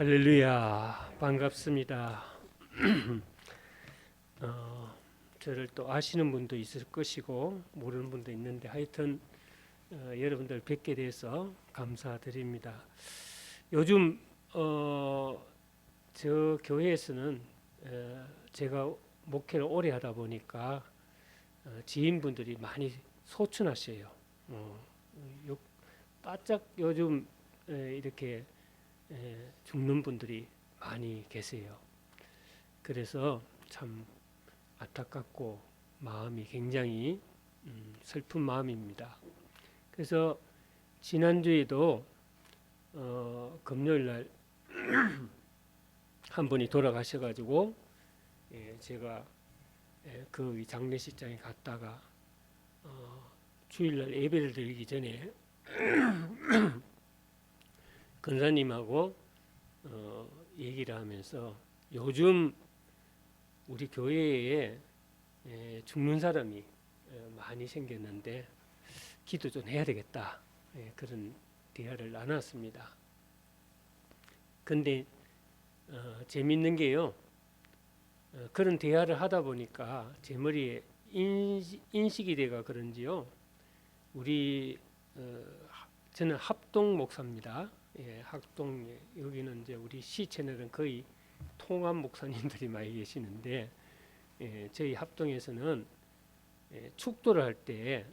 할렐루야, 반갑습니다. 저를 또 아시는 분도 있을 것이고 모르는 분도 있는데 하여튼 여러분들 뵙게 돼서 감사드립니다. 요즘 저 교회에서는 제가 목회를 오래 하다 보니까 지인분들이 많이 소천하셔요. 바짝 요즘 이렇게 죽는 분들이 많이 계세요. 그래서 참 안타깝고 마음이 굉장히 슬픈 마음입니다. 그래서 지난주에도 금요일 날 한 분이 돌아가셔가지고 제가 그 장례식장에 갔다가 주일날 예배를 드리기 전에 근사님하고 얘기를 하면서 요즘 우리 교회에 죽는 사람이 많이 생겼는데 기도 좀 해야 되겠다, 그런 대화를 나눴습니다. 근데 재밌는 게요, 그런 대화를 하다 보니까 제 머리에 인식이 돼가 그런지요, 우리 저는 합동 목사입니다. 합동, 여기는 이제 우리 시 채널은 거의 통합 목사님들이 많이 계시는데, 저희 합동에서는 축도를 할 때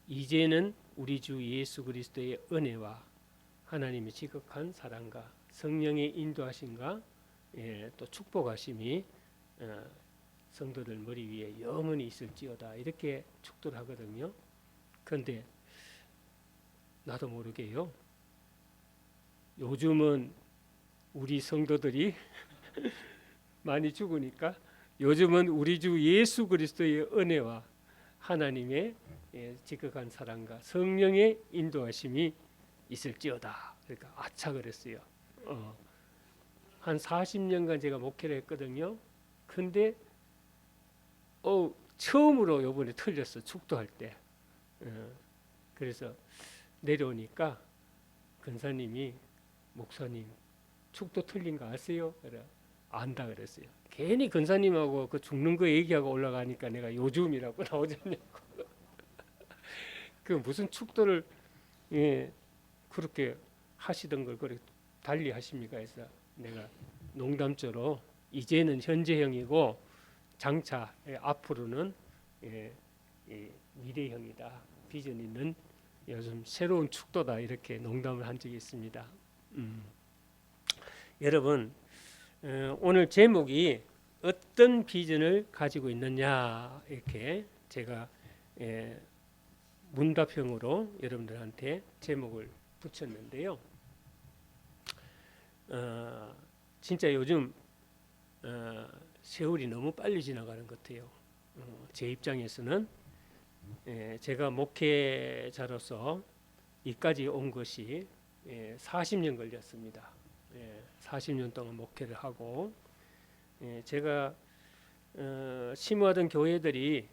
이제는 우리 주 예수 그리스도의 은혜와 하나님의 지극한 사랑과 성령의 인도하심과 또 축복하심이 성도들 머리 위에 영원히 있을지어다, 이렇게 축도를 하거든요. 그런데 나도 모르게요, 요즘은 우리 성도들이 많이 죽으니까 요즘은 우리 주 예수 그리스도의 은혜와 하나님의 지극한 사랑과 성령의 인도하심이 있을지어다. 그러니까 아차 그랬어요. 한 40년간 제가 목회를 했거든요. 근데 처음으로 요번에 틀렸어, 축도할 때. 그래서 내려오니까 근사님이, 목사님 축도 틀린 거 아세요? 그래, 안다 그랬어요. 괜히 근사님하고 그 죽는 거 얘기하고 올라가니까 내가 요즘이라고 나오잖냐고. 그 무슨 축도를 그렇게 하시던 걸 그렇게 달리 하십니까? 해서 내가 농담조로 이제는 현재형이고 장차 앞으로는 미래형이다, 비전 있는 요즘 새로운 축도다, 이렇게 농담을 한 적이 있습니다. 여러분, 오늘 제목이 어떤 비전을 가지고 있느냐, 이렇게 제가 문답형으로 여러분들한테 제목을 붙였는데요. 진짜 요즘 세월이 너무 빨리 지나가는 것 같아요. 제 입장에서는 제가 목회자로서 이까지 온 것이 40년 걸렸습니다. 40년 동안 목회를 하고, 제가 심호하던 교회들이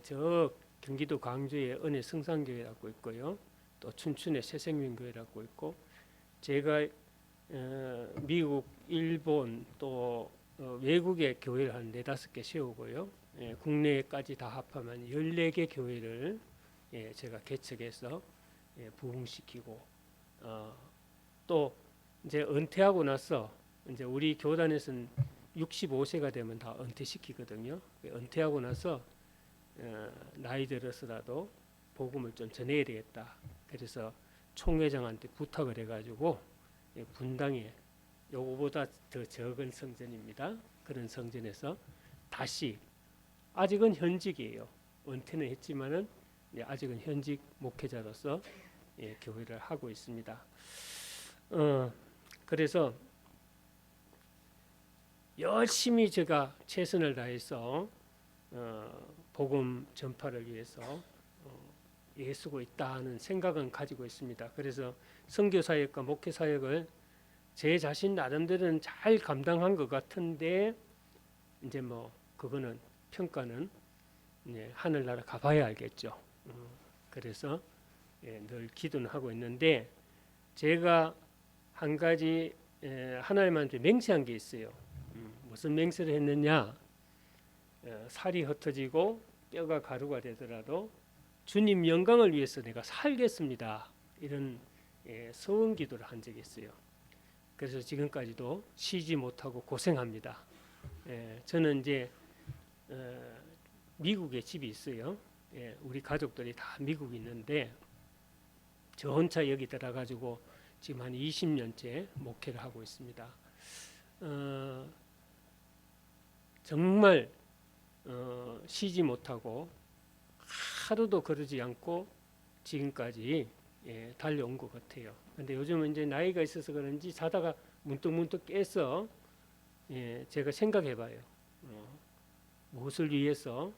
저 경기도 광주에 은혜 성산교회라고 있고요, 또 춘천에 새생명교회라고 있고, 제가 미국, 일본 또 외국의 교회를 한 4-5개 세우고요, 국내까지 다 합하면 14개 교회를 제가 개척해서 부흥시키고, 또 이제 은퇴하고 나서 이제 우리 교단에서는 65세가 되면 다 은퇴시키거든요. 은퇴하고 나서 나이 들어서라도 복음을 좀 전해야 되겠다. 그래서 총회장한테 부탁을 해가지고 분당에, 요거보다 더 적은 성전입니다, 그런 성전에서 다시, 아직은 현직이에요. 은퇴는 했지만은 아직은 현직 목회자로서 교회를 하고 있습니다. 그래서 열심히 제가 최선을 다해서 복음 전파를 위해서 애쓰고 있다는 생각은 가지고 있습니다. 그래서 선교 사역과 목회 사역을 제 자신 나름대로는 잘 감당한 것 같은데, 이제 뭐 그거는 평가는 하늘나라 가봐야 알겠죠. 그래서 늘 기도는 하고 있는데, 제가 한 가지 하나님한테 맹세한 게 있어요. 무슨 맹세를 했느냐? 살이 흩어지고 뼈가 가루가 되더라도 주님 영광을 위해서 내가 살겠습니다. 이런 서원 기도를 한 적이 있어요. 그래서 지금까지도 쉬지 못하고 고생합니다. 저는 이제 미국에 집이 있어요. 우리 가족들이 다 미국에 있는데 저 혼자 여기 들어가지고 지금 한 20년째 목회를 하고 있습니다. 정말 쉬지 못하고 하루도 거르지 않고 지금까지 달려온 것 같아요. 근데 요즘은 이제 나이가 있어서 그런지 자다가 문득 깨서 제가 생각해봐요. 무엇을 위해서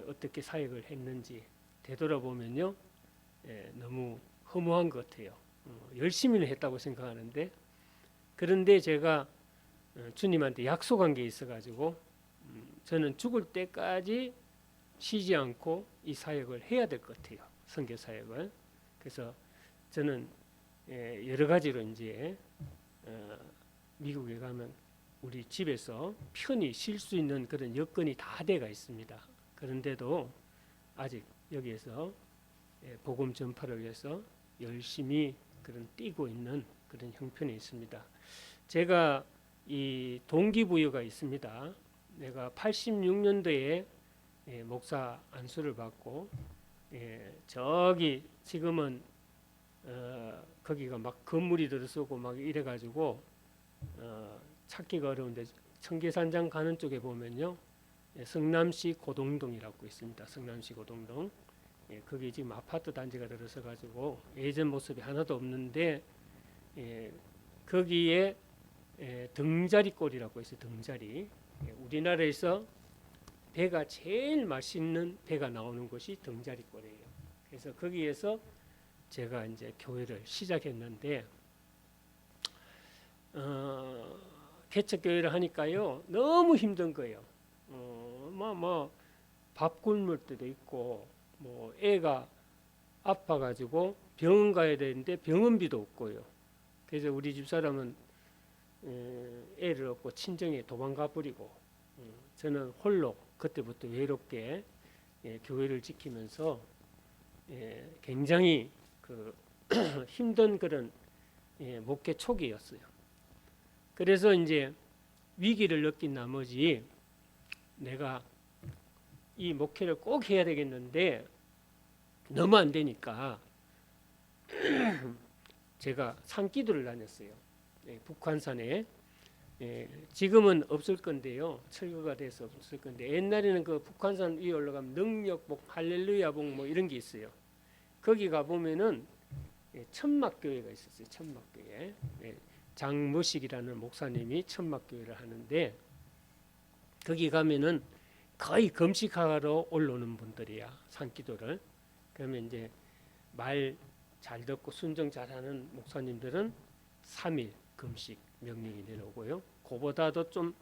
어떻게 사역을 했는지 되돌아보면요, 너무 허무한 것 같아요. 열심히는 했다고 생각하는데, 그런데 제가 주님한테 약속한 게 있어가지고 저는 죽을 때까지 쉬지 않고 이 사역을 해야 될 것 같아요. 선교 사역을. 그래서 저는 여러 가지로 이제 미국에 가면 우리 집에서 편히 쉴 수 있는 그런 여건이 다 돼가 있습니다. 그런데도 아직 여기에서 복음 전파를 위해서 열심히 그런 뛰고 있는 그런 형편이 있습니다. 제가 이 동기부여가 있습니다. 내가 86년도에 목사 안수를 받고 저기 지금은 거기가 막 건물이 들어서고 막 이래가지고 찾기가 어려운데 청계산장 가는 쪽에 보면요, 성남시 고동동이라고 있습니다. 성남시 고동동. 거기 지금 아파트 단지가 들어서 가지고 예전 모습이 하나도 없는데 거기에 등자리골이라고 있어요. 등자리. 우리나라에서 배가 제일 맛있는 배가 나오는 곳이 등자리골이에요. 그래서 거기에서 제가 이제 교회를 시작했는데 개척 교회를 하니까요 너무 힘든 거예요. 밥 굶을 때도 있고 뭐 애가 아파가지고 병원 가야 되는데 병원비도 없고요. 그래서 우리 집 사람은 애를 얻고 친정에 도망가 버리고 저는 홀로 그때부터 외롭게 교회를 지키면서 굉장히 그 힘든 그런 목회 초기였어요. 그래서 이제 위기를 느낀 나머지 내가 이 목회를 꼭 해야 되겠는데 너무 안 되니까 제가 산기도를 다녔어요. 북한산에. 지금은 없을 건데요. 철거가 돼서 없을 건데 옛날에는 그 북한산 위에 올라가면 능력복, 할렐루야복 뭐 이런 게 있어요. 거기 가 보면은 천막교회가 있었어요. 천막교회. 장무식이라는 목사님이 천막교회를 하는데 거기 가면은 거의 금식하러 올라오는 분들이야. 산기도를. 그러면 이제 말 잘 듣고 순종 잘하는 목사님들은 3일 금식 명령이 내려오고요. 그보다도 좀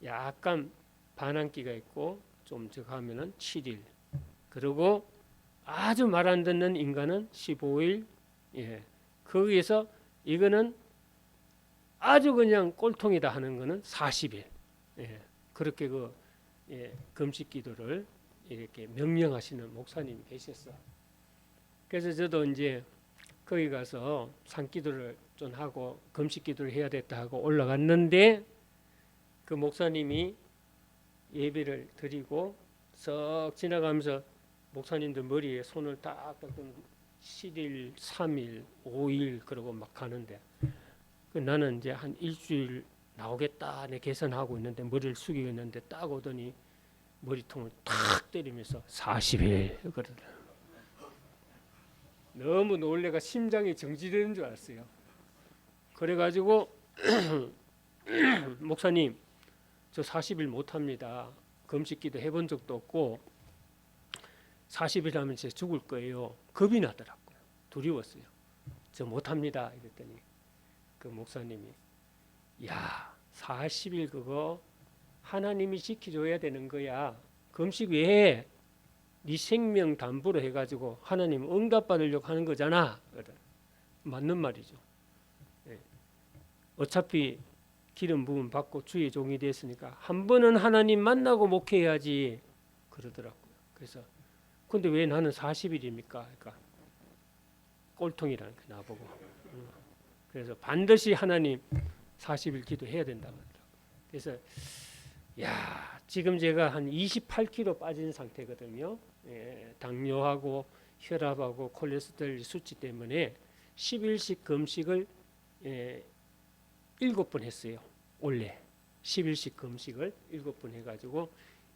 약간 반항기가 있고 좀 저거 하면은 7일. 그리고 아주 말 안 듣는 인간은 15일. 거기에서 이거는 아주 그냥 꼴통이다 하는 거는 40일. 그렇게 금식 기도를 이렇게 명령하시는 목사님이 계셨어. 그래서 저도 이제 거기 가서 산기도를 좀 하고 금식 기도를 해야 됐다 하고 올라갔는데 그 목사님이 예배를 드리고 썩 지나가면서 목사님들 머리에 손을 딱 닦고 7일, 3일, 5일 그러고 막 가는데 나는 이제 한 일주일 나오겠다 내 계산하고 있는데 머리를 숙이고 있는데 딱 오더니 머리통을 탁 때리면서 40일 그러더라고요. 너무 놀래가 심장이 정지되는 줄 알았어요. 그래가지고 목사님 저 40일 못합니다. 금식기도 해본 적도 없고 40일 하면 제가 죽을 거예요. 겁이 나더라고요. 두려웠어요. 저 못합니다. 이랬더니 그 목사님이 야 40일 그거 하나님이 지켜줘야 되는 거야. 금식 왜 해? 네 생명 담보로 해가지고 하나님 응답받으려고 하는 거잖아. 맞는 말이죠. 어차피 기름 부음 받고 주의 종이 됐으니까 한 번은 하나님 만나고 목회해야지 그러더라고요. 그래서 근데 왜 나는 40일입니까? 그러니까 꼴통이라는 거 나보고. 그래서 반드시 하나님 40일 기도해야 된다고 하더라고요. 그래서 야, 지금 제가 한 28kg 빠진 상태거든요. 예, 당뇨하고 혈압하고 콜레스테롤 수치 때문에 10일씩 금식을 7번 했어요. 원래 10일씩 금식을 7번 해가지고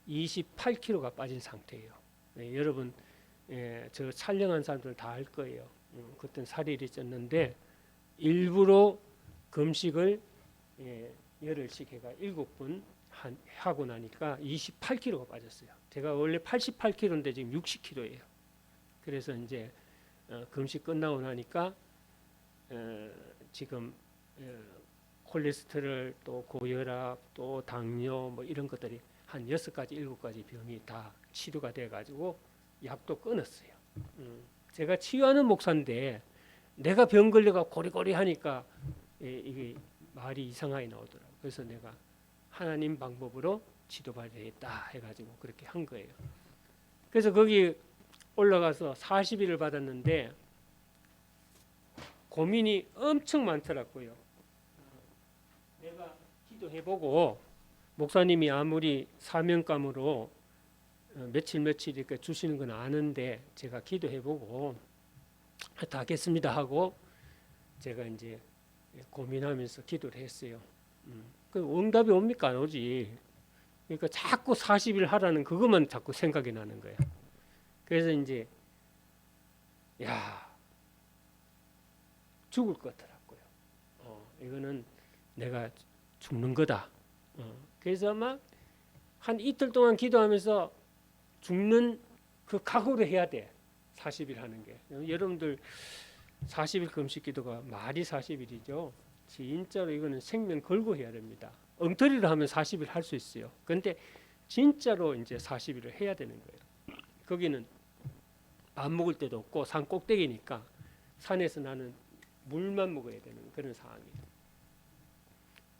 28kg가 빠진 상태예요. 여러분 저 촬영한 사람들 다 알 거예요. 그때 살이 이리 쪘는데 일부러 금식을 열흘씩 해가 7번 하고 나니까 28kg가 빠졌어요. 제가 원래 88kg인데 지금 60kg예요. 그래서 이제 금식 끝나고 나니까 지금 콜레스테롤 또 고혈압 또 당뇨 뭐 이런 것들이 한 6가지 7가지 병이 다 치료가 돼 가지고 약도 끊었어요. 제가 치유하는 목사인데 내가 병 걸려가 고리고리 하니까 이게 말이 이상하게 나오더라고요. 그래서 내가 하나님 방법으로 치료받아야겠다 해가지고 그렇게 한 거예요. 그래서 거기 올라가서 40일을 받았는데 고민이 엄청 많더라고요. 내가 기도해보고 목사님이 아무리 사명감으로 며칠 이렇게 주시는 건 아는데 제가 기도해보고 다 하겠습니다 하고 제가 이제 고민하면서 기도를 했어요. 그 응답이 옵니까? 안 오지. 그러니까 자꾸 40일 하라는 그것만 자꾸 생각이 나는 거야. 그래서 이제 야 죽을 것 같더라고요. 이거는 내가 죽는 거다. 그래서 막 한 이틀 동안 기도하면서 죽는 그 각오를 해야 돼. 40일 하는 게. 여러분들 40일 금식 기도가 말이 40일이죠. 진짜로 이거는 생명 걸고 해야 됩니다. 엉터리로 하면 40일 할 수 있어요. 그런데 진짜로 이제 40일을 해야 되는 거예요. 거기는 밥 먹을 데도 없고 산 꼭대기니까 산에서 나는 물만 먹어야 되는 그런 상황이에요.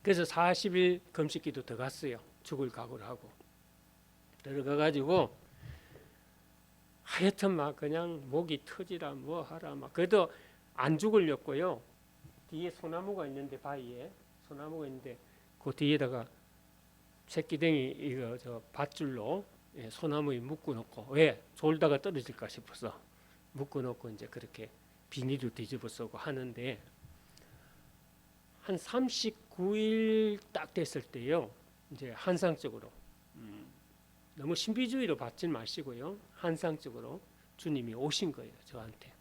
그래서 40일 금식 기도 들어갔어요. 죽을 각오를 하고 들어가가지고 하여튼 막 그냥 목이 터지라 뭐 하라 막 그래도 안 죽으려고요. 뒤에 소나무가 있는데 바위에 소나무가 있는데 그 뒤에다가 새끼댕이 이거 저 밧줄로 소나무에 묶어 놓고 왜 졸다가 떨어질까 싶어서 묶어 놓고 이제 그렇게 비닐을 뒤집어 쓰고 하는데 한 39일 딱 됐을 때요. 이제 한상적으로 너무 신비주의로 받지 마시고요. 한상적으로 주님이 오신 거예요. 저한테.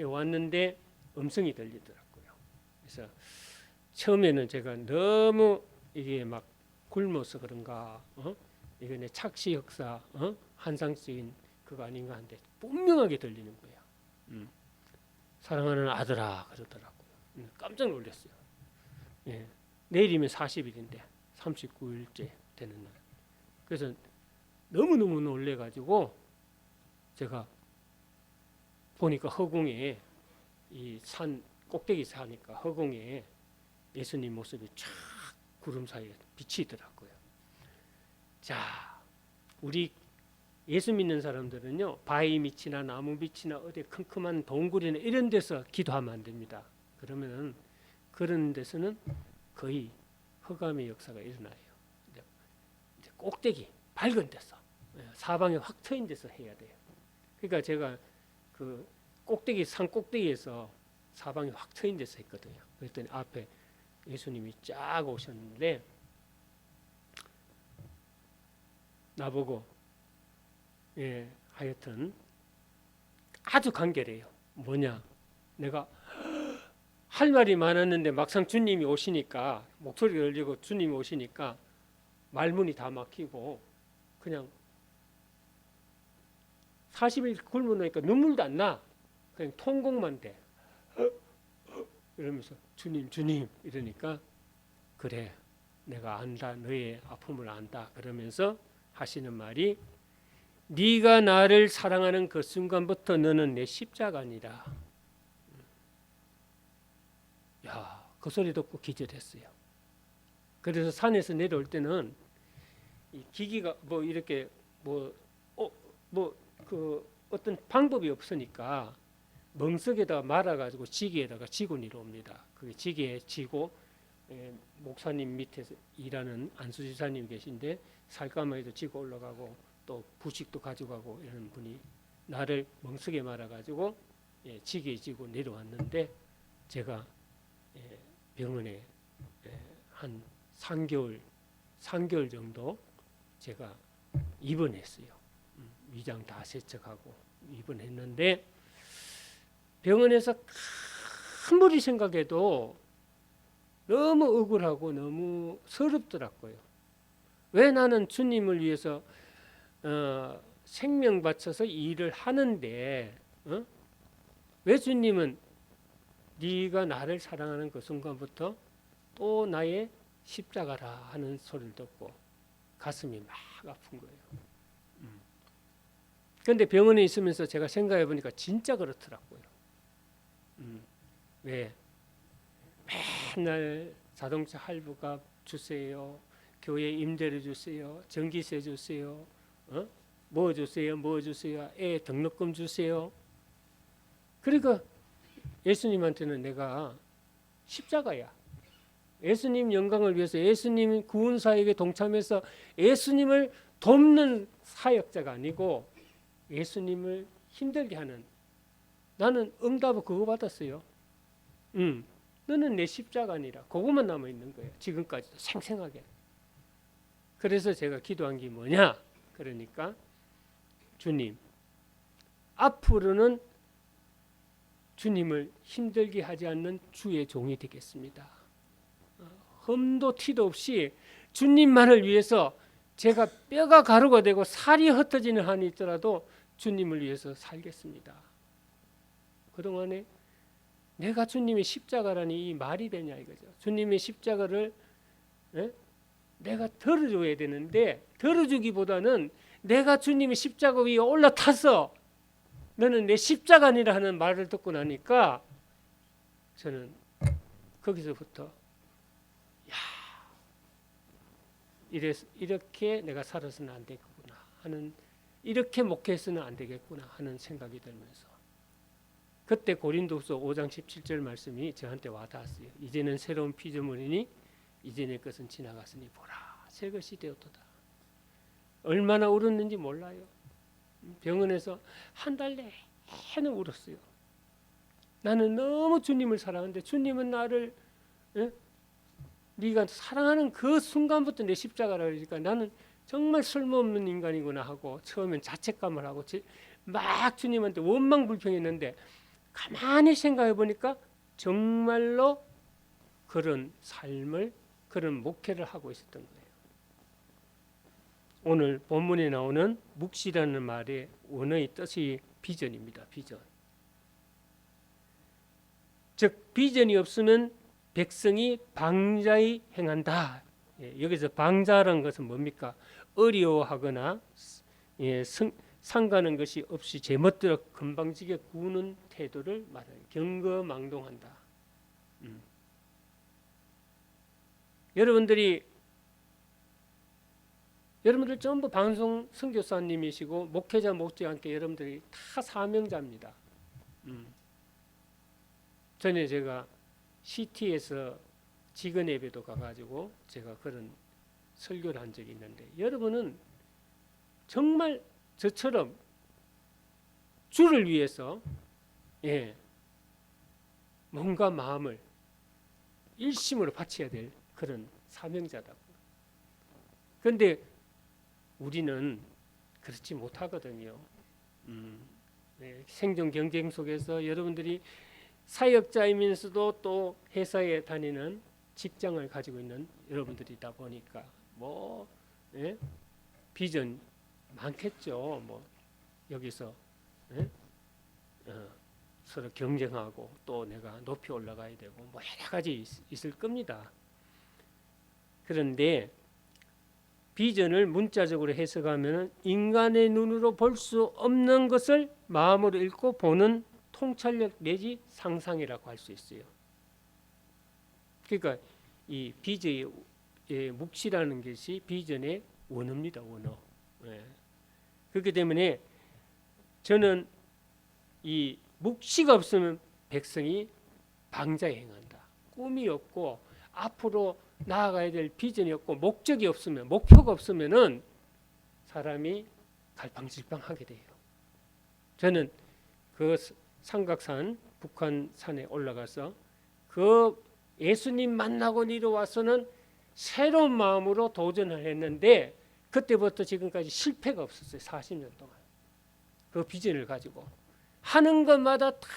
왔는데 음성이 들리더라고요. 그래서 처음에는 제가 너무 이게 막 굶어서 그런가, 이게 내 착시 역사, 한상적인 그거 아닌가 하는데 분명하게 들리는 거예요. 사랑하는 아들아 그러더라고요. 깜짝 놀랐어요. 예, 내일이면 40일인데 39일째 되는 날. 그래서 너무너무 놀래가지고 제가 보니까 허공에 이 산 꼭대기 사니까 허공에 예수님 모습이 쫙 구름 사이에 비치더라고요. 자, 우리 예수 믿는 사람들은요 바위 밑이나 나무 밑이나 어디 컴컴한 동굴이나 이런 데서 기도하면 안 됩니다. 그러면은 그런 데서는 거의 흑암의 역사가 일어나요. 이제 꼭대기 밝은 데서 사방에 확 트인 데서 해야 돼요. 그러니까 제가 그 꼭대기 산 꼭대기에서 사방에 확 트인 데서 했거든요. 그랬더니 앞에 예수님이 쫙 오셨는데 나보고 하여튼 아주 간결해요. 뭐냐? 내가 할 말이 많았는데 막상 주님이 오시니까 목소리가 들리고 주님이 오시니까 말문이 다 막히고 그냥 40일 굶어 놓으니까 눈물도 안 나. 그냥 통곡만 돼. 이러면서 주님 이러니까 그래 내가 안다 너의 아픔을 안다 그러면서 하시는 말이 네가 나를 사랑하는 그 순간부터 너는 내 십자가니라. 야 그 소리 듣고 기절했어요. 그래서 산에서 내려올 때는 이 기기가 뭐 이렇게 그 어떤 방법이 없으니까 멍석에다가 말아가지고 지게에다가 지고 내려옵니다. 그게 지게에 지고 목사님 밑에서 일하는 안수지사님 계신데 살까마에도 지고 올라가고 또 부식도 가져가고 이런 분이 나를 멍석에 말아가지고 지게에 지고 내려왔는데 제가 병원에 한 3개월 정도 제가 입원했어요. 위장 다 세척하고 입원했는데 병원에서 아무리 생각해도 너무 억울하고 너무 서럽더라고요. 왜 나는 주님을 위해서 생명 바쳐서 일을 하는데 왜 주님은 네가 나를 사랑하는 그 순간부터 또 나의 십자가라 하는 소리를 듣고 가슴이 막 아픈 거예요. 그런데 병원에 있으면서 제가 생각해 보니까 진짜 그렇더라고요. 왜 맨날 자동차 할부값 주세요, 교회 임대료 주세요, 전기세 주세요, 뭐 주세요, 애 등록금 주세요. 그러니까 예수님한테는 내가 십자가야. 예수님 영광을 위해서 예수님 구원 사역에 동참해서 예수님을 돕는 사역자가 아니고 예수님을 힘들게 하는, 나는 응답을 그거 받았어요. 너는 내 십자가 아니라 그것만 남아 있는 거예요. 지금까지도 생생하게. 그래서 제가 기도한 게 뭐냐? 그러니까 주님, 앞으로는 주님을 힘들게 하지 않는 주의 종이 되겠습니다. 흠도 티도 없이 주님만을 위해서 제가 뼈가 가루가 되고 살이 흩어지는 한이 있더라도 주님을 위해서 살겠습니다. 그동안에 내가 주님의 십자가라니 이 말이 되냐 이거죠. 주님의 십자가를 내가 덜어줘야 되는데 덜어주기보다는 내가 주님의 십자가 위에 올라타서 너는 내 십자가 아니라 하는 말을 듣고 나니까 저는 거기서부터 이렇게 내가 살아서는 안 되겠구나 하는, 이렇게 목회해서는 안 되겠구나 하는 생각이 들면서 그때 고린도후서 5장 17절 말씀이 저한테 와닿았어요. 이제는 새로운 피조물이니 이전의 것은 지나갔으니 보라 새 것이 되었도다. 얼마나 울었는지 몰라요. 병원에서 한 달 내내 울었어요. 나는 너무 주님을 사랑하는데 주님은 나를 네가 사랑하는 그 순간부터 내 십자가라 그러니까 나는 정말 쓸모없는 인간이구나 하고 처음엔 자책감을 하고 막 주님한테 원망불평했는데 가만히 생각해 보니까 정말로 그런 삶을, 그런 목회를 하고 있었던 거예요. 오늘 본문에 나오는 묵시라는 말의 원어의 뜻이 비전입니다. 비전. 즉 비전이 없으면 백성이 방자히 행한다. 여기서 방자라는 것은 뭡니까? 어려워하거나 상가는 것이 없이 제멋대로 건방지게 구는 태도를 말해요. 경거망동한다. 여러분들 전부 방송 선교사님이시고 목회자 못지않게 여러분들이 다 사명자입니다. 전에 제가 CT에서 직원 예배도 가가지고 제가 그런 설교를 한 적이 있는데 여러분은 정말 저처럼 주를 위해서 뭔가 마음을 일심으로 바쳐야 될 그런 사명자다. 그런데 우리는 그렇지 못하거든요. 생존 경쟁 속에서 여러분들이 사역자이면서도 또 회사에 다니는 직장을 가지고 있는 여러분들이다 보니까 비전 많겠죠. 여기서 서로 경쟁하고 또 내가 높이 올라가야 되고 여러 가지 있을 겁니다. 그런데 비전을 문자적으로 해석하면 인간의 눈으로 볼 수 없는 것을 마음으로 읽고 보는 통찰력 내지 상상이라고 할 수 있어요. 그러니까 이 비전의 묵시라는 것이 비전의 원어입니다. 원어. 예. 그렇기 때문에 저는 이 묵시가 없으면 백성이 방자에 행한다. 꿈이 없고 앞으로 나아가야 될 비전이 없고 목적이 없으면, 목표가 없으면은 사람이 갈팡질팡하게 돼요. 저는 그 삼각산, 북한 산에 올라가서 그 예수님 만나고 내려와서는 새로운 마음으로 도전을 했는데 그때부터 지금까지 실패가 없었어요. 40년 동안. 그 비전을 가지고 하는 것마다 다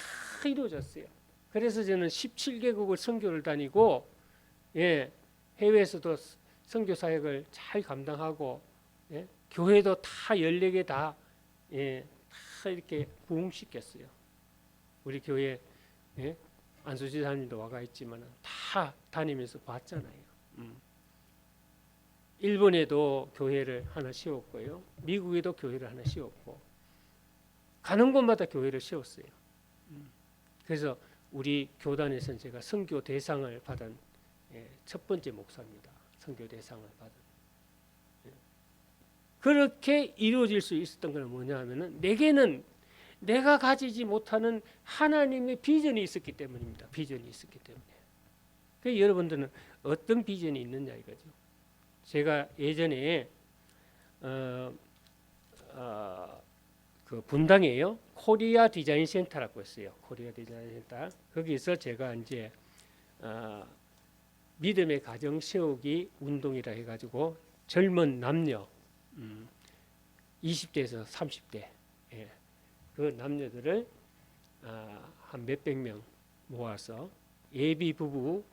이루어졌어요. 그래서 저는 17개국을 선교를 다니고, 예, 해외에서도 선교 사역을 잘 감당하고, 예, 교회도 다 14개 다, 예, 다 이렇게 부흥시켰어요. 우리 교회, 예, 안수지사님도 와가 있지만 다 다니면서 봤잖아요. 일본에도 교회를 하나 세웠고요. 미국에도 교회를 하나 세웠고, 가는 곳마다 교회를 세웠어요. 그래서 우리 교단에서는 제가 선교 대상을 받은 첫 번째 목사입니다. 선교 대상을 받은. 그렇게 이루어질 수 있었던 건 뭐냐 하면은 내게는 내가 가지지 못하는 하나님의 비전이 있었기 때문입니다. 비전이 있었기 때문에. 그 여러분들은 어떤 비전이 있느냐 이거죠. 제가 예전에 그 분당에요. 코리아 디자인 센터라고 했어요. 코리아 디자인 센터. 거기서 제가 이제 믿음의 가정 세우기 운동이라 해가지고 젊은 남녀 20대에서 30대 그 남녀들을 한 몇백 명 모아서 예비 부부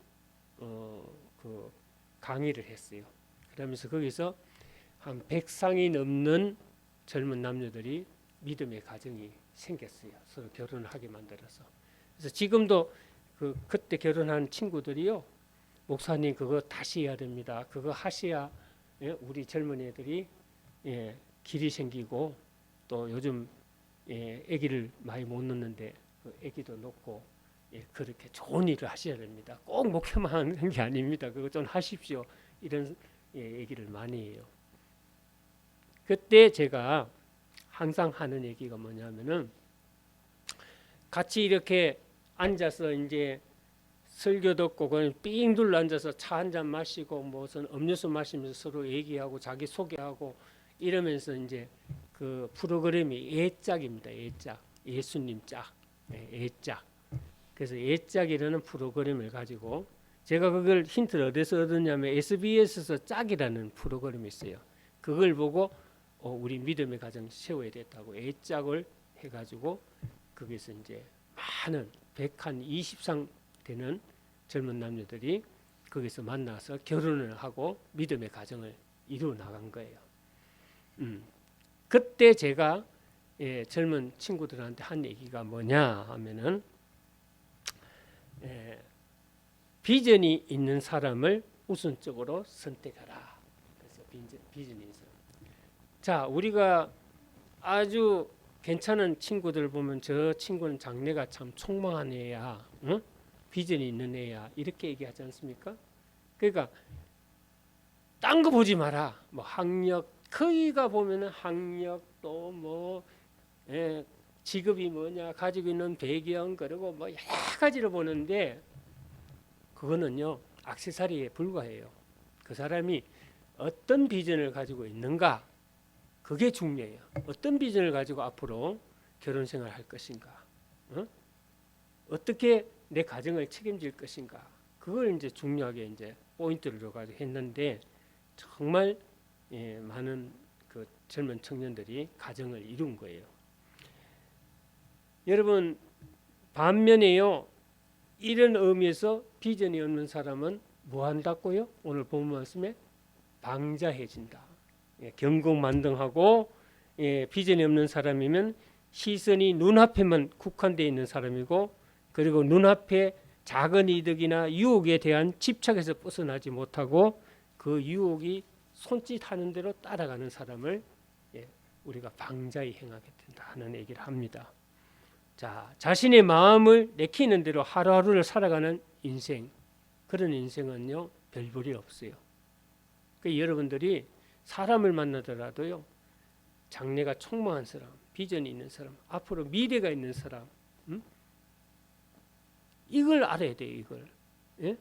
그 강의를 했어요. 그러면서 거기서 한 100상이 넘는 젊은 남녀들이 믿음의 가정이 생겼어요. 서로 결혼을 하게 만들어서. 그래서 지금도 그때 결혼한 친구들이요. 목사님 그거 다시 해야 됩니다. 그거 하셔야 우리 젊은 애들이 길이 생기고 또 요즘 아기를 많이 못 낳는데 아기도 놓고 그렇게 좋은 일을 하셔야 됩니다. 꼭 목표만 하는 게 아닙니다. 그거 좀 하십시오. 이런 얘기를 많이 해요. 그때 제가 항상 하는 얘기가 뭐냐면은 같이 이렇게 앉아서 이제 설교 듣고 그냥 삥 둘러 앉아서 차 한 잔 마시고 무슨 음료수 마시면서 서로 얘기하고 자기 소개하고 이러면서 이제 그 프로그램이 예짝입니다. 예짝. 예수님 짝. 예짝. 그래서 예짝이라는 프로그램을 가지고 제가 그걸 힌트를 어디서 얻었냐면 SBS에서 짝이라는 프로그램이 있어요. 그걸 보고 우리 믿음의 가정 세워야 됐다고 예짝을 해가지고 거기서 이제 많은 120상 되는 젊은 남녀들이 거기서 만나서 결혼을 하고 믿음의 가정을 이루어 나간 거예요. 그때 제가 젊은 친구들한테 한 얘기가 뭐냐 하면은 비전이 있는 사람을 우선적으로 선택하라. 그래서 비전이 있는 사람. 자, 우리가 아주 괜찮은 친구들 보면 저 친구는 장래가 참 촉망한 애야, 응? 비전이 있는 애야 이렇게 얘기하지 않습니까? 그러니까 딴 거 보지 마라. 뭐 학력, 거기가 보면은 학력 또 뭐 직업이 뭐냐, 가지고 있는 배경 그리고 뭐 여러 가지를 보는데 그거는요 액세서리에 불과해요. 그 사람이 어떤 비전을 가지고 있는가 그게 중요해요. 어떤 비전을 가지고 앞으로 결혼 생활을 할 것인가, 어떻게 내 가정을 책임질 것인가 그걸 이제 중요하게 이제 포인트를 줘가지고 했는데 정말 많은 그 젊은 청년들이 가정을 이룬 거예요. 여러분 반면에요 이런 의미에서 비전이 없는 사람은 뭐 한다고요? 오늘 본 말씀에 방자해진다. 경공만등하고 비전이 없는 사람이면 시선이 눈앞에만 국한되어 있는 사람이고 그리고 눈앞에 작은 이득이나 유혹에 대한 집착에서 벗어나지 못하고 그 유혹이 손짓하는 대로 따라가는 사람을 우리가 방자히 행하게 된다는 얘기를 합니다. 자, 자신의 마음을 내키는 대로 하루하루를 살아가는 인생 그런 인생은요 별 볼이 없어요. 그러니까 여러분들이 사람을 만나더라도요 장래가 촉망한 사람, 비전이 있는 사람, 앞으로 미래가 있는 사람, 이걸 알아야 돼요. 이걸. 예?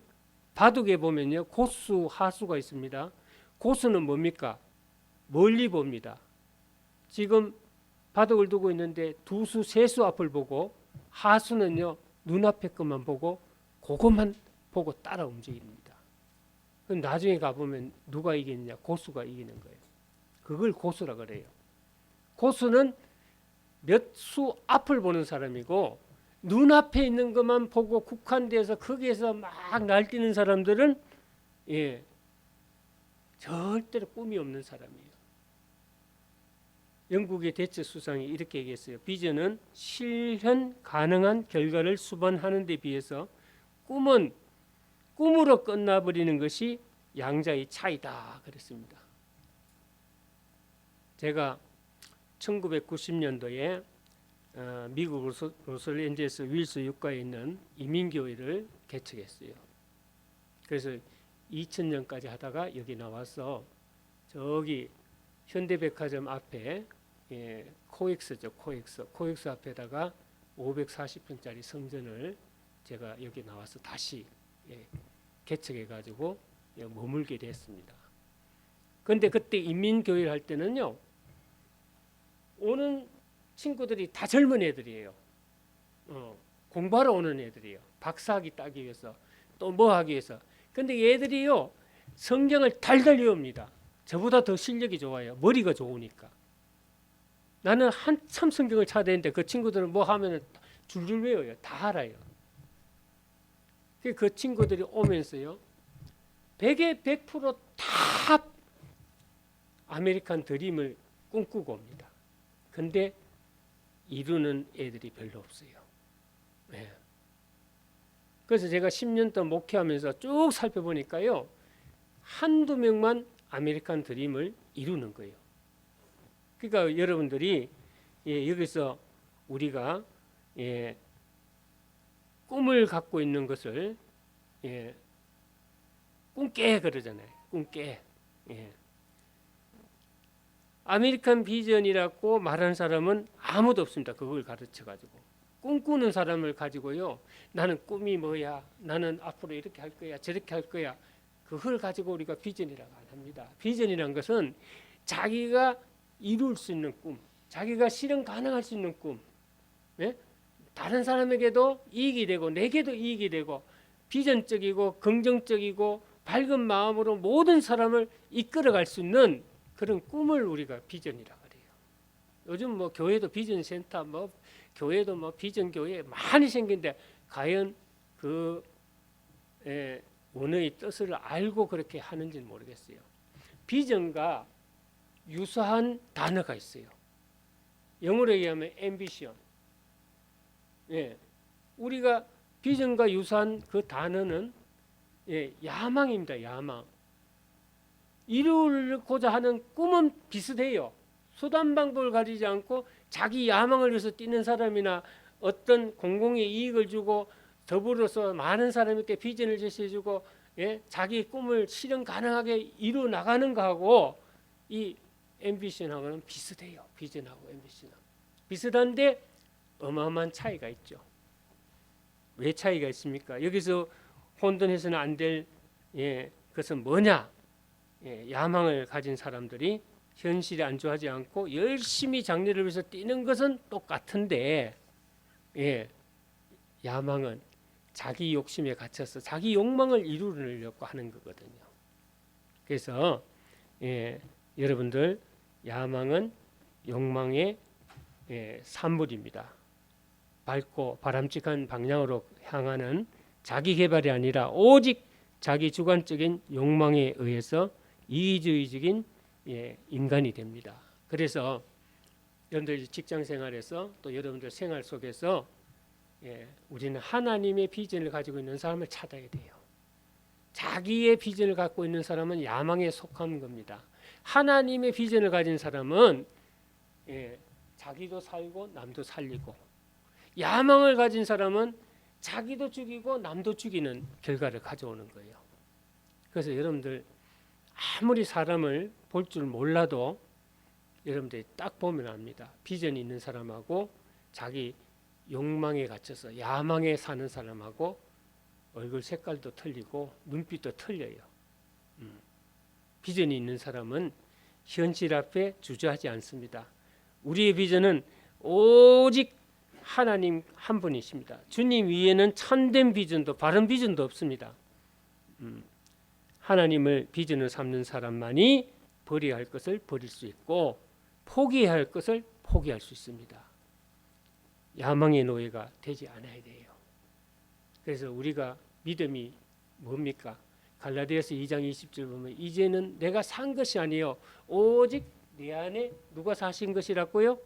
바둑에 보면요 고수, 하수가 있습니다. 고수는 뭡니까? 멀리 봅니다. 지금 바둑을 두고 있는데 두수, 세수 앞을 보고, 하수는요 눈앞에 것만 보고 그것만 보고 따라 움직입니다. 그럼 나중에 가보면 누가 이기느냐? 고수가 이기는 거예요. 그걸 고수라 그래요. 고수는 몇 수 앞을 보는 사람이고, 눈앞에 있는 것만 보고 국한돼서 거기에서 막 날뛰는 사람들은 절대로 꿈이 없는 사람이에요. 영국의 대처 수상이 이렇게 얘기했어요. 비전은 실현 가능한 결과를 수반하는 데 비해서 꿈은 꿈으로 끝나버리는 것이 양자의 차이다 그랬습니다. 제가 1990년도에 미국 로스앤젤레스 윌스 육가에 있는 이민교회를 개척했어요. 그래서 2000년까지 하다가 여기 나와서 저기 현대백화점 앞에 코엑스죠. 코엑스 앞에다가 540평짜리 성전을 제가 여기 나와서 다시 개척해가지고 머물게 됐습니다. 그런데 그때 인민교회를 할 때는요, 오는 친구들이 다 젊은 애들이에요. 공부하러 오는 애들이에요. 박사학위 따기 위해서, 또 뭐 하기 위해서. 근데 얘들이요 성경을 달달 외웁니다. 저보다 더 실력이 좋아요. 머리가 좋으니까. 나는 한참 성경을 찾아야 되는데 그 친구들은 뭐 하면 줄줄 외워요. 다 알아요. 그 친구들이 오면서요 100에 100%다 아메리칸 드림을 꿈꾸고 옵니다. 근데 이루는 애들이 별로 없어요. 네. 그래서 제가 10년 동안 목회하면서 쭉 살펴보니까요 한두 명만 아메리칸 드림을 이루는 거예요. 그러니까 여러분들이 여기서 우리가 꿈을 갖고 있는 것을 꿈깨 그러잖아요. 꿈깨. 아메리칸 비전이라고 말하는 사람은 아무도 없습니다. 그걸 가르쳐가지고. 꿈꾸는 사람을 가지고요. 나는 꿈이 뭐야? 나는 앞으로 이렇게 할 거야. 저렇게 할 거야. 그걸 가지고 우리가 비전이라고 안 합니다. 비전이라는 것은 자기가 이룰 수 있는 꿈, 자기가 실현 가능할 수 있는 꿈, 다른 사람에게도 이익이 되고 내게도 이익이 되고 비전적이고 긍정적이고 밝은 마음으로 모든 사람을 이끌어갈 수 있는 그런 꿈을 우리가 비전이라고 그래요. 요즘 뭐 교회도 비전 센터, 뭐 교회도 뭐 비전 교회 많이 생긴데 과연 그 원어의 뜻을 알고 그렇게 하는지는 모르겠어요. 비전과 유사한 단어가 있어요. 영어로 얘기하면 ambition. 우리가 비전과 유사한 그 단어는 야망입니다. 야망. 이루고자 하는 꿈은 비슷해요. 수단 방법을 가리지 않고 자기 야망을 위해서 뛰는 사람이나 어떤 공공의 이익을 주고 더불어서 많은 사람에게 비전을 제시해주고 자기 꿈을 실현 가능하게 이루 나가는 거하고 이 앰비션하고는 비슷해요. 비전하고 앰비션하고 비슷한데 어마어마한 차이가 있죠. 왜 차이가 있습니까? 여기서 혼돈해서는 안 될 그것은 뭐냐? 야망을 가진 사람들이 현실에 안주하지 않고 열심히 장래를 위해서 뛰는 것은 똑같은데 야망은 자기 욕심에 갇혀서 자기 욕망을 이루려고 하는 거거든요. 그래서 여러분들 야망은 욕망의 산물입니다. 밝고 바람직한 방향으로 향하는 자기 개발이 아니라 오직 자기 주관적인 욕망에 의해서 이기주의적인 인간이 됩니다. 그래서 여러분들 직장 생활에서 또 여러분들 생활 속에서 우리는 하나님의 비전을 가지고 있는 사람을 찾아야 돼요. 자기의 비전을 갖고 있는 사람은 야망에 속한 겁니다. 하나님의 비전을 가진 사람은 자기도 살고 남도 살리고, 야망을 가진 사람은 자기도 죽이고 남도 죽이는 결과를 가져오는 거예요. 그래서 여러분들 아무리 사람을 볼 줄 몰라도 여러분들이 딱 보면 압니다. 비전이 있는 사람하고 자기 욕망에 갇혀서 야망에 사는 사람하고 얼굴 색깔도 틀리고 눈빛도 틀려요. 비전이 있는 사람은 현실 앞에 주저하지 않습니다. 우리의 비전은 오직 하나님 한 분이십니다. 주님 위에는 참된 비전도 바른 비전도 없습니다. 하나님을 비전을 삼는 사람만이 버려야 할 것을 버릴 수 있고 포기해야 할 것을 포기할 수 있습니다. 야망의 노예가 되지 않아야 돼요. 그래서 우리가 믿음이 뭡니까? 갈라디아서 2장 20절 보면 이제는 내가 산 것이 아니요 오직 내 안에 누가 사신 것이라고요?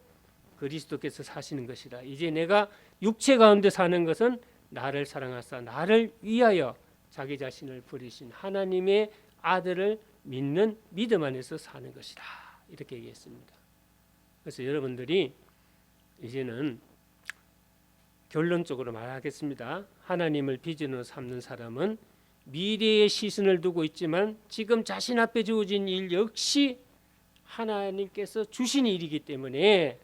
그리스도께서 사시는 것이라. 이제 내가 육체 가운데 사는 것은 나를 사랑하사 나를 위하여 자기 자신을 버리신 하나님의 아들을 믿는 믿음 안에서 사는 것이다. 이렇게 얘기했습니다. 그래서 여러분들이 이제는 결론적으로 말하겠습니다. 하나님을 비전으로 삼는 사람은 미래의 시선을 두고 있지만 지금 자신 앞에 주어진 일 역시 하나님께서 주신 일이기 때문에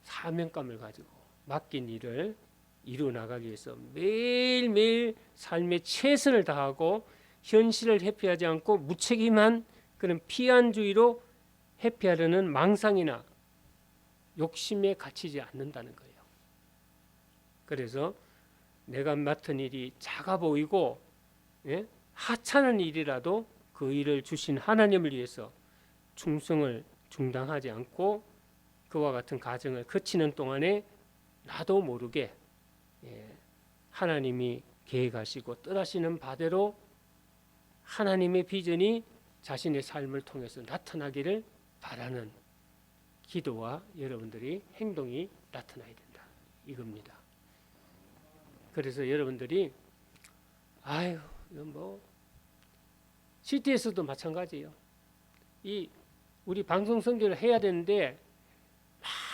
사명감을 가지고 맡긴 일을 이루어 나가기 위해서 매일매일 삶의 최선을 다하고 현실을 회피하지 않고 무책임한 그런 피한주의로 회피하려는 망상이나 욕심에 갇히지 않는다는 거예요. 그래서 내가 맡은 일이 작아 보이고 하찮은 일이라도 그 일을 주신 하나님을 위해서 충성을 중단하지 않고 그와 같은 과정을 거치는 동안에 나도 모르게 하나님이 계획하시고 뜻하시는 바대로 하나님의 비전이 자신의 삶을 통해서 나타나기를 바라는 기도와 여러분들이 행동이 나타나야 된다. 이겁니다. 그래서 여러분들이 아유 뭐 CT에서도 마찬가지예요. 이 우리 방송 선교를 해야 되는데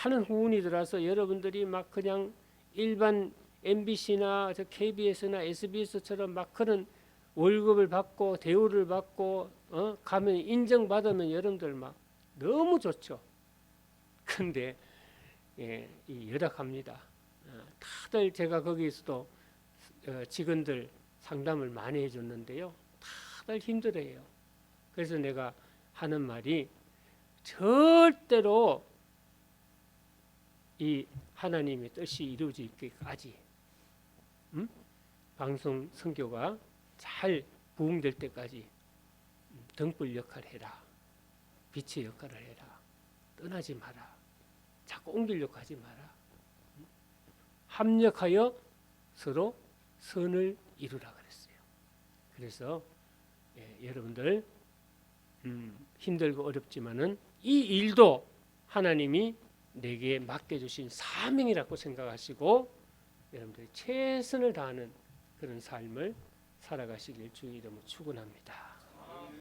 많은 후원이 들어와서 여러분들이 막 그냥 일반 MBC나 KBS나 SBS처럼 막 그런 월급을 받고 대우를 받고 가면 인정받으면 여러분들 막 너무 좋죠. 근데 이 열악합니다. 다들 제가 거기에서도 직원들 상담을 많이 해줬는데요. 다들 힘들어해요. 그래서 내가 하는 말이 절대로 이 하나님의 뜻이 이루어지기까지 방송 선교가 잘 부흥될 때까지 등불 역할을 해라. 빛의 역할을 해라. 떠나지 마라. 자꾸 옮기려고 하지 마라. 합력하여 서로 선을 이루라 그랬어요. 그래서 여러분들 힘들고 어렵지만은 이 일도 하나님이 내게 맡겨주신 사명이라고 생각하시고 여러분들이 최선을 다하는 그런 삶을 살아가시길 주의 이름으로 축원합니다.